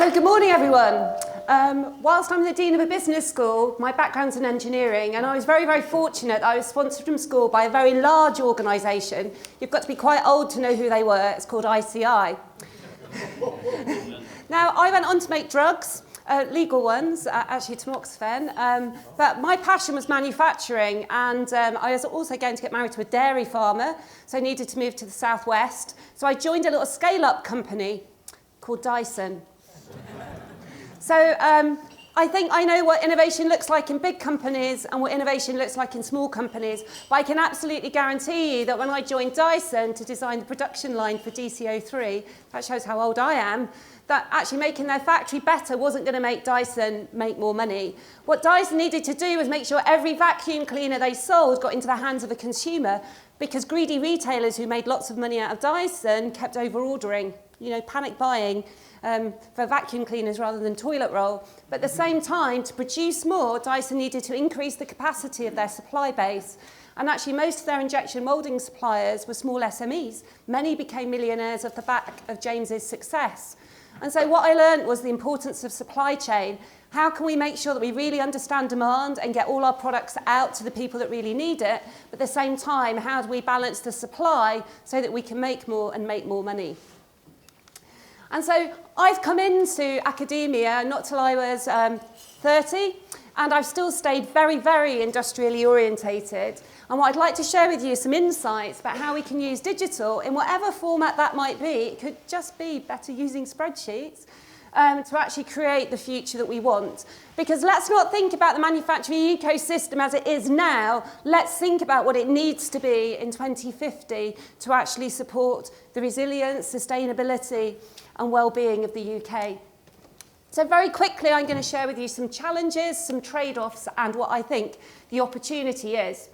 So good morning, everyone. Whilst I'm the Dean of a business school, my background's in engineering, and I was very, very fortunate. I was sponsored from school by a very large organisation. You've got to be quite old to know who they were. It's called ICI. Now, I went on to make drugs, legal ones, actually tamoxifen, but my passion was manufacturing, and I was also going to get married to a dairy farmer, so I needed to move to the southwest. So I joined a little scale-up company called Dyson. So I think I know what innovation looks like in big companies and what innovation looks like in small companies, but I can absolutely guarantee you that when I joined Dyson to design the production line for DC03, that shows how old I am, that actually making their factory better wasn't going to make Dyson make more money. What Dyson needed to do was make sure every vacuum cleaner they sold got into the hands of a consumer, because greedy retailers who made lots of money out of Dyson kept over-ordering, panic buying for vacuum cleaners rather than toilet roll. But at the same time, to produce more, Dyson needed to increase the capacity of their supply base. And actually, most of their injection moulding suppliers were small SMEs. Many became millionaires off the back of James's success. And so what I learned was the importance of supply chain. How can we make sure that we really understand demand and get all our products out to the people that really need it? But at the same time, how do we balance the supply so that we can make more and make more money? And so I've come into academia not till I was 30, and I've still stayed very, very industrially orientated. And what I'd like to share with you is some insights about how we can use digital in whatever format that might be. It could just be better using spreadsheets to actually create the future that we want. Because let's not think about the manufacturing ecosystem as it is now. Let's think about what it needs to be in 2050 to actually support the resilience, sustainability, and well-being of the UK. So very quickly, I'm going to share with you some challenges, some trade-offs, and what I think the opportunity is.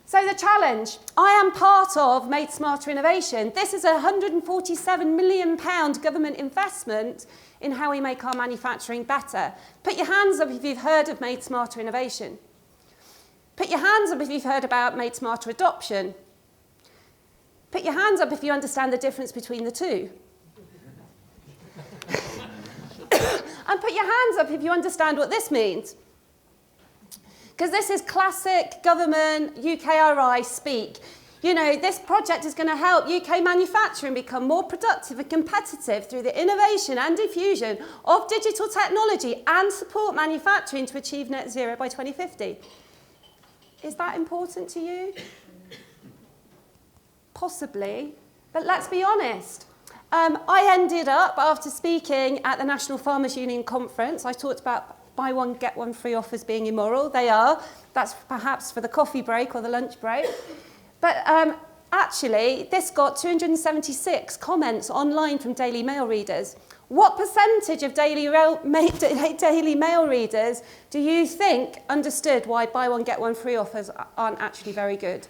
So the challenge, I am part of Made Smarter Innovation. This is a £147 million government investment in how we make our manufacturing better. Put your hands up if you've heard of Made Smarter Innovation. Put your hands up if you've heard about Made Smarter Adoption. Put your hands up if you understand the difference between the two. And put your hands up if you understand what this means. Because this is classic government UKRI speak. This project is going to help UK manufacturing become more productive and competitive through the innovation and diffusion of digital technology and support manufacturing to achieve net zero by 2050. Is that important to you? Possibly, but let's be honest. I ended up, after speaking at the National Farmers Union conference, I talked about buy one, get one free offers being immoral. They are. That's perhaps for the coffee break or the lunch break. But actually, this got 276 comments online from Daily Mail readers. What percentage of Daily Mail readers do you think understood why buy one, get one free offers aren't actually very good?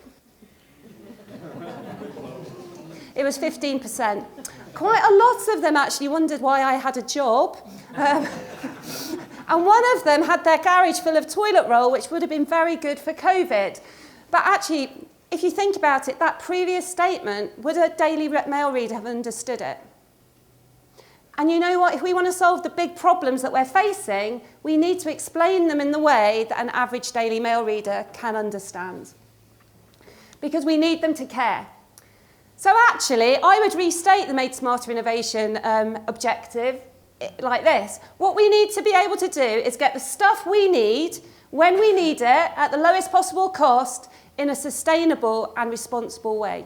It was 15%. Quite a lot of them actually wondered why I had a job. And one of them had their garage full of toilet roll, which would have been very good for COVID. But actually, if you think about it, that previous statement, would a Daily Mail reader have understood it? And you know what? If we want to solve the big problems that we're facing, we need to explain them in the way that an average Daily Mail reader can understand. Because we need them to care. So actually, I would restate the Made Smarter Innovation objective like this. What we need to be able to do is get the stuff we need, when we need it, at the lowest possible cost, in a sustainable and responsible way.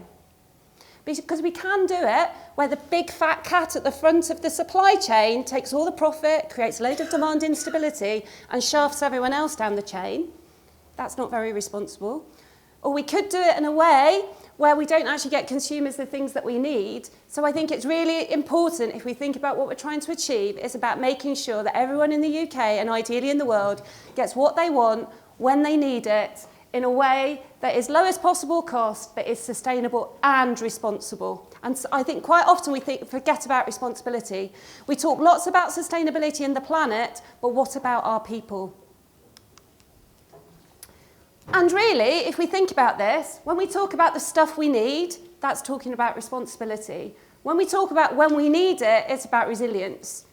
Because we can do it where the big fat cat at the front of the supply chain takes all the profit, creates a load of demand instability, and shafts everyone else down the chain. That's not very responsible. Or we could do it in a way where we don't actually get consumers the things that we need. So I think it's really important, if we think about what we're trying to achieve, it's about making sure that everyone in the UK, and ideally in the world, gets what they want, when they need it, in a way that is lowest possible cost, but is sustainable and responsible. And so I think quite often we forget about responsibility. We talk lots about sustainability and the planet, but what about our people? And really, if we think about this, when we talk about the stuff we need, that's talking about responsibility. When we talk about when we need it, it's about resilience.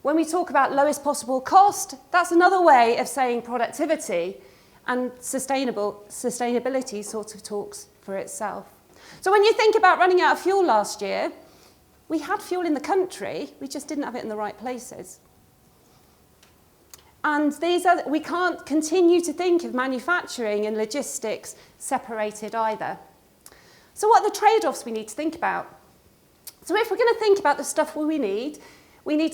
When we talk about lowest possible cost, that's another way of saying productivity, and sustainability sort of talks for itself. So when you think about running out of fuel last year, we had fuel in the country, we just didn't have it in the right places. And we can't continue to think of manufacturing and logistics separated either. So what are the trade-offs we need to think about? So if we're going to think about the stuff we need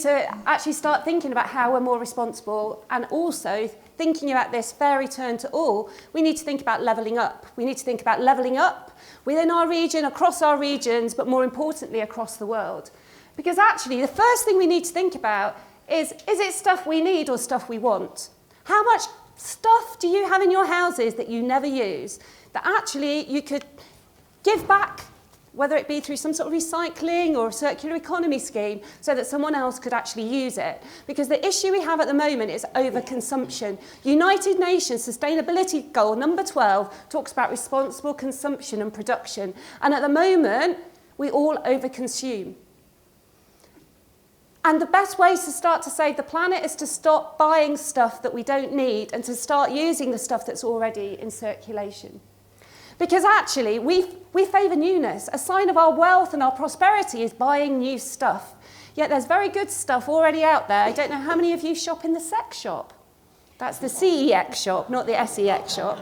to actually start thinking about how we're more responsible, and also thinking about this fair return to all, we need to think about levelling up. We need to think about levelling up within our region, across our regions, but more importantly, across the world. Because actually, the first thing we need to think about is it stuff we need or stuff we want? How much stuff do you have in your houses that you never use, that actually you could give back, whether it be through some sort of recycling or a circular economy scheme, so that someone else could actually use it? Because the issue we have at the moment is overconsumption. United Nations Sustainability Goal number 12 talks about responsible consumption and production. And at the moment, we all overconsume. And the best ways to start to save the planet is to stop buying stuff that we don't need and to start using the stuff that's already in circulation. Because actually, we favour newness. A sign of our wealth and our prosperity is buying new stuff. Yet there's very good stuff already out there. I don't know how many of you shop in the sex shop. That's the CEX shop, not the SEX shop.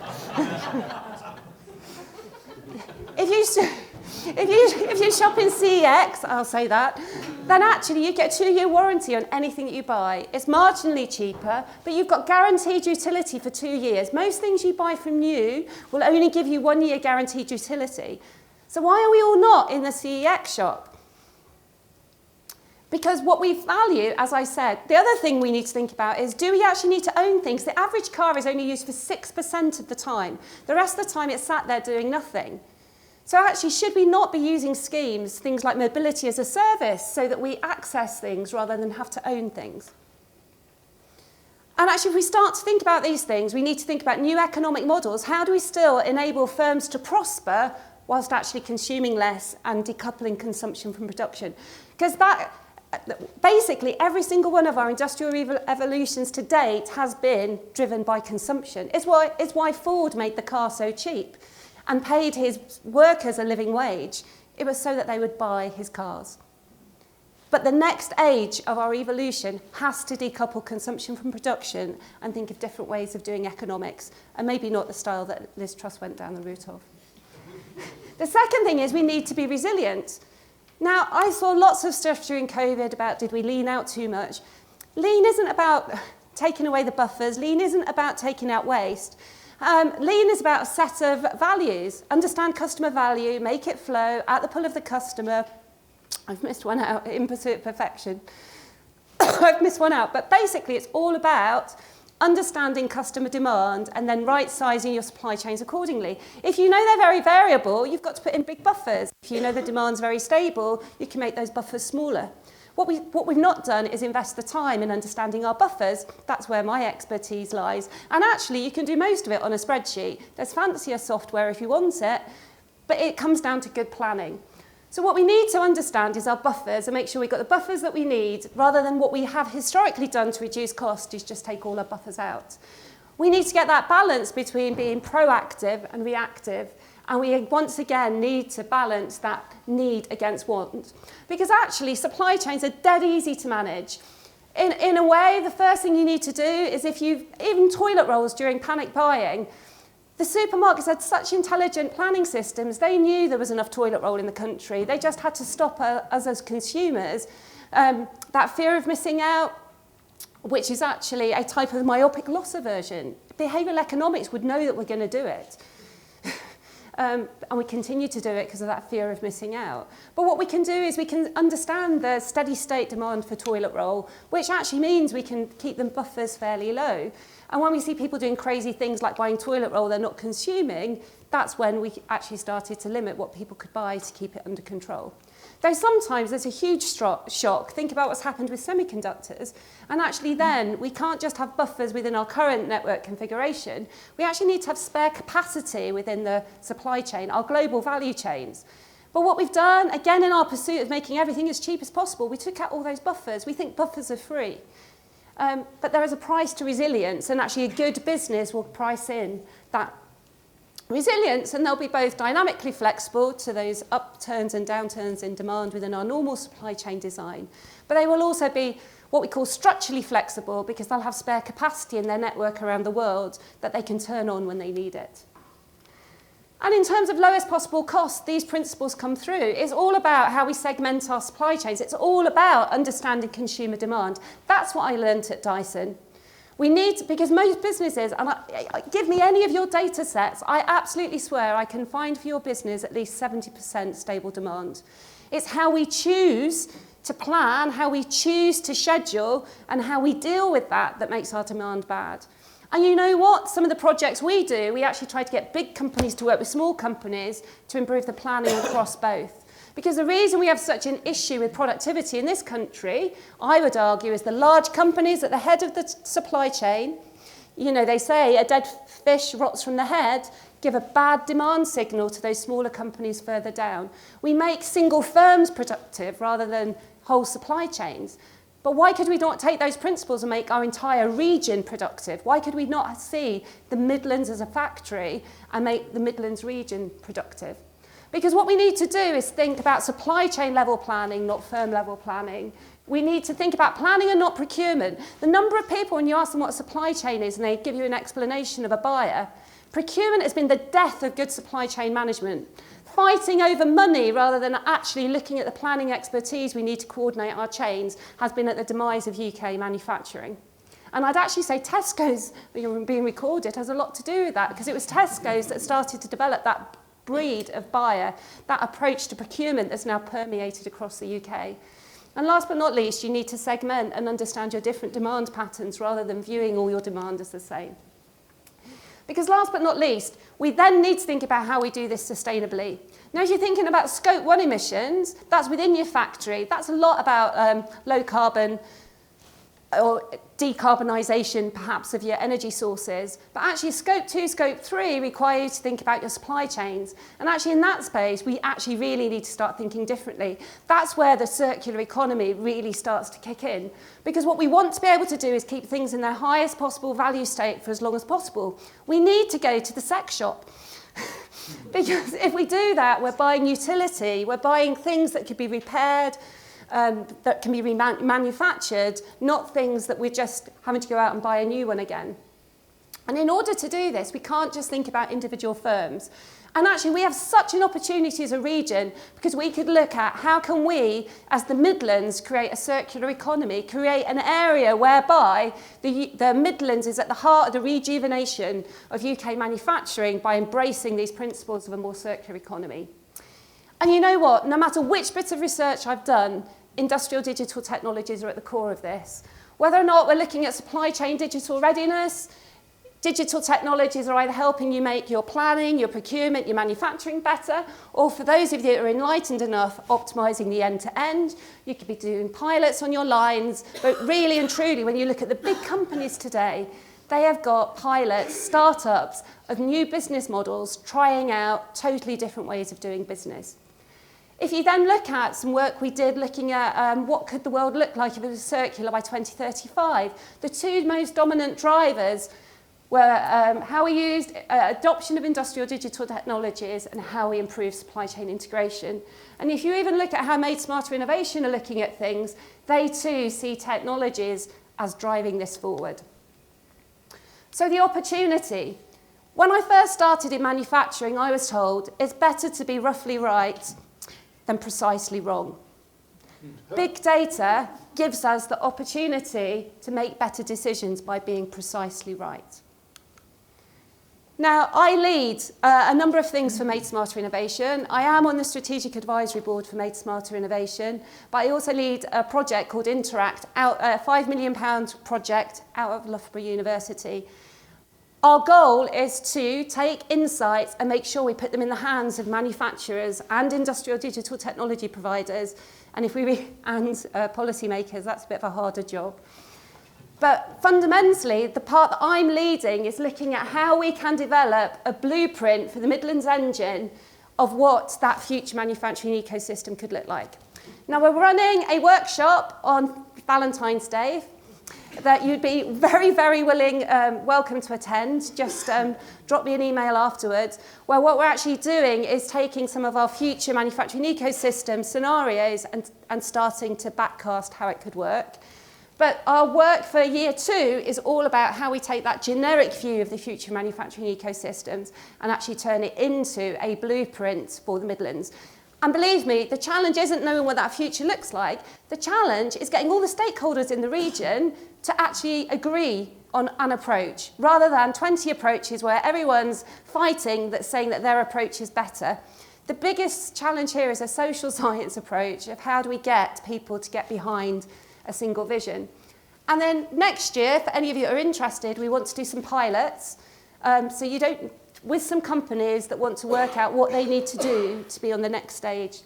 If you shop in CEX, I'll say that, then actually you get a 2-year warranty on anything that you buy. It's marginally cheaper, but you've got guaranteed utility for 2 years. Most things you buy from new will only give you 1 year guaranteed utility. So why are we all not in the CEX shop? Because what we value, as I said, the other thing we need to think about is, do we actually need to own things? The average car is only used for 6% of the time. The rest of the time it's sat there doing nothing. So actually, should we not be using schemes, things like mobility as a service, so that we access things rather than have to own things? And actually, if we start to think about these things, we need to think about new economic models. How do we still enable firms to prosper whilst actually consuming less and decoupling consumption from production? Because basically, every single one of our industrial evolutions to date has been driven by consumption. It's why Ford made the car so cheap and paid his workers a living wage. It was so that they would buy his cars. But the next age of our evolution has to decouple consumption from production and think of different ways of doing economics, and maybe not the style that Liz Truss went down the route of. The second thing is we need to be resilient. Now, I saw lots of stuff during COVID about, did we lean out too much? Lean isn't about taking away the buffers. Lean isn't about taking out waste. Lean is about a set of values. Understand customer value, make it flow, at the pull of the customer. I've missed one out, in pursuit of perfection. I've missed one out, but basically it's all about understanding customer demand and then right-sizing your supply chains accordingly. If you know they're very variable, you've got to put in big buffers. If you know the demand's very stable, you can make those buffers smaller. What we've not done is invest the time in understanding our buffers. That's where my expertise lies. And actually, you can do most of it on a spreadsheet. There's fancier software if you want it, but it comes down to good planning. So what we need to understand is our buffers and make sure we've got the buffers that we need, rather than what we have historically done to reduce cost is just take all our buffers out. We need to get that balance between being proactive and reactive. And we once again need to balance that need against want. Because actually, supply chains are dead easy to manage. In a way, the first thing you need to do is even toilet rolls during panic buying, the supermarkets had such intelligent planning systems, they knew there was enough toilet roll in the country. They just had to stop us as consumers. That fear of missing out, which is actually a type of myopic loss aversion. Behavioural economics would know that we're going to do it. And we continue to do it because of that fear of missing out. But what we can do is we can understand the steady state demand for toilet roll, which actually means we can keep them buffers fairly low. And when we see people doing crazy things like buying toilet roll they're not consuming, that's when we actually started to limit what people could buy to keep it under control. Though sometimes there's a huge shock. Think about what's happened with semiconductors. And actually then, we can't just have buffers within our current network configuration. We actually need to have spare capacity within the supply chain, our global value chains. But what we've done, again in our pursuit of making everything as cheap as possible, we took out all those buffers. We think buffers are free. But there is a price to resilience, and actually a good business will price in that resilience, and they'll be both dynamically flexible to those upturns and downturns in demand within our normal supply chain design. But they will also be what we call structurally flexible, because they'll have spare capacity in their network around the world that they can turn on when they need it. And in terms of lowest possible cost, these principles come through. It's all about how we segment our supply chains. It's all about understanding consumer demand. That's what I learned at Dyson. We need, because most businesses, and give me any of your data sets, I absolutely swear I can find for your business at least 70% stable demand. It's how we choose to plan, how we choose to schedule, and how we deal with that that makes our demand bad. And you know what? Some of the projects we do, we actually try to get big companies to work with small companies to improve the planning across both. Because the reason we have such an issue with productivity in this country, I would argue, is the large companies at the head of the supply chain. You know, they say a dead fish rots from the head, give a bad demand signal to those smaller companies further down. We make single firms productive rather than whole supply chains. But why could we not take those principles and make our entire region productive? Why could we not see the Midlands as a factory and make the Midlands region productive? Because what we need to do is think about supply chain level planning, not firm level planning. We need to think about planning and not procurement. The number of people, when you ask them what a supply chain is and they give you an explanation of a buyer, procurement has been the death of good supply chain management. Fighting over money rather than actually looking at the planning expertise we need to coordinate our chains has been at the demise of UK manufacturing. And I'd actually say Tesco's, being recorded, has a lot to do with that, because it was Tesco's that started to develop that breed of buyer, that approach to procurement that's now permeated across the UK. And last but not least, you need to segment and understand your different demand patterns rather than viewing all your demand as the same. Because last but not least, we then need to think about how we do this sustainably. Now, if you're thinking about Scope 1 emissions, that's within your factory. That's a lot about low carbon or decarbonisation, perhaps, of your energy sources. But actually, Scope 2, Scope 3 require you to think about your supply chains. And actually, in that space, we actually really need to start thinking differently. That's where the circular economy really starts to kick in. Because what we want to be able to do is keep things in their highest possible value state for as long as possible. We need to go to the sex shop. Because if we do that, we're buying utility, we're buying things that could be repaired, that can be remanufactured, not things that we're just having to go out and buy a new one again. And in order to do this, we can't just think about individual firms. And actually, we have such an opportunity as a region, because we could look at how can we, as the Midlands, create a circular economy, create an area whereby the Midlands is at the heart of the rejuvenation of UK manufacturing by embracing these principles of a more circular economy. And you know what? No matter which bit of research I've done, industrial digital technologies are at the core of this. Whether or not we're looking at supply chain digital readiness, digital technologies are either helping you make your planning, your procurement, your manufacturing better, or for those of you that are enlightened enough, optimizing the end-to-end. You could be doing pilots on your lines, but really and truly, when you look at the big companies today, they have got pilots, startups of new business models, trying out totally different ways of doing business. If you then look at some work we did looking at what could the world look like if it was circular by 2035, the two most dominant drivers were how we used adoption of industrial digital technologies and how we improve supply chain integration. And if you even look at how Made Smarter Innovation are looking at things, they too see technologies as driving this forward. So the opportunity. When I first started in manufacturing, I was told it's better to be roughly right than precisely wrong. Big data gives us the opportunity to make better decisions by being precisely right. Now, I lead a number of things for Made Smarter Innovation. I am on the Strategic Advisory Board for Made Smarter Innovation, but I also lead a project called Interact, a £5 million project out of Loughborough University. Our goal is to take insights and make sure we put them in the hands of manufacturers and industrial digital technology providers, and policymakers. That's a bit of a harder job. But fundamentally, the part that I'm leading is looking at how we can develop a blueprint for the Midlands engine of what that future manufacturing ecosystem could look like. Now, we're running a workshop on Valentine's Day that you'd be very, very welcome to attend. Just drop me an email afterwards, where what we're actually doing is taking some of our future manufacturing ecosystem scenarios and starting to backcast how it could work. But our work for year 2 is all about how we take that generic view of the future manufacturing ecosystems and actually turn it into a blueprint for the Midlands. And believe me, the challenge isn't knowing what that future looks like. The challenge is getting all the stakeholders in the region to actually agree on an approach, rather than 20 approaches where everyone's fighting that's saying that their approach is better. The biggest challenge here is a social science approach of how do we get people to get behind a single vision. And then next year, for any of you who are interested, we want to do some pilots. With some companies that want to work out what they need to do to be on the next stage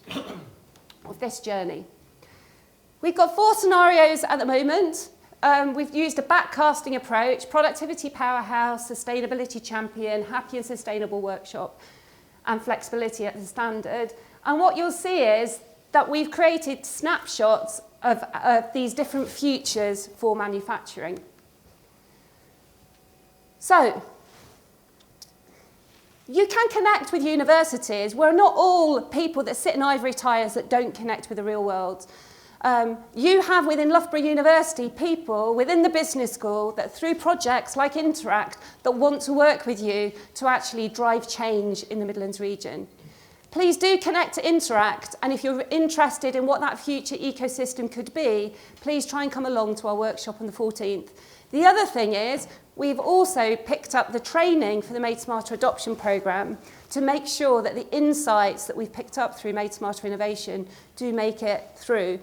of this journey. We've got 4 scenarios at the moment. We've used a backcasting approach: productivity powerhouse, sustainability champion, happy and sustainable workshop, and flexibility at the standard. And what you'll see is that we've created snapshots of these different futures for manufacturing. So, you can connect with universities. We're not all people that sit in ivory towers that don't connect with the real world. You have within Loughborough University people within the business school that through projects like Interact that want to work with you to actually drive change in the Midlands region. Please do connect to Interact, and if you're interested in what that future ecosystem could be, please try and come along to our workshop on the 14th. The other thing is, we've also picked up the training for the Made Smarter Adoption Programme to make sure that the insights that we've picked up through Made Smarter Innovation do make it through.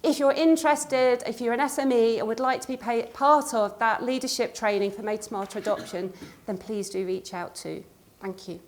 If you're interested, if you're an SME and would like to be part of that leadership training for Made Smarter Adoption, then please do reach out too. Thank you.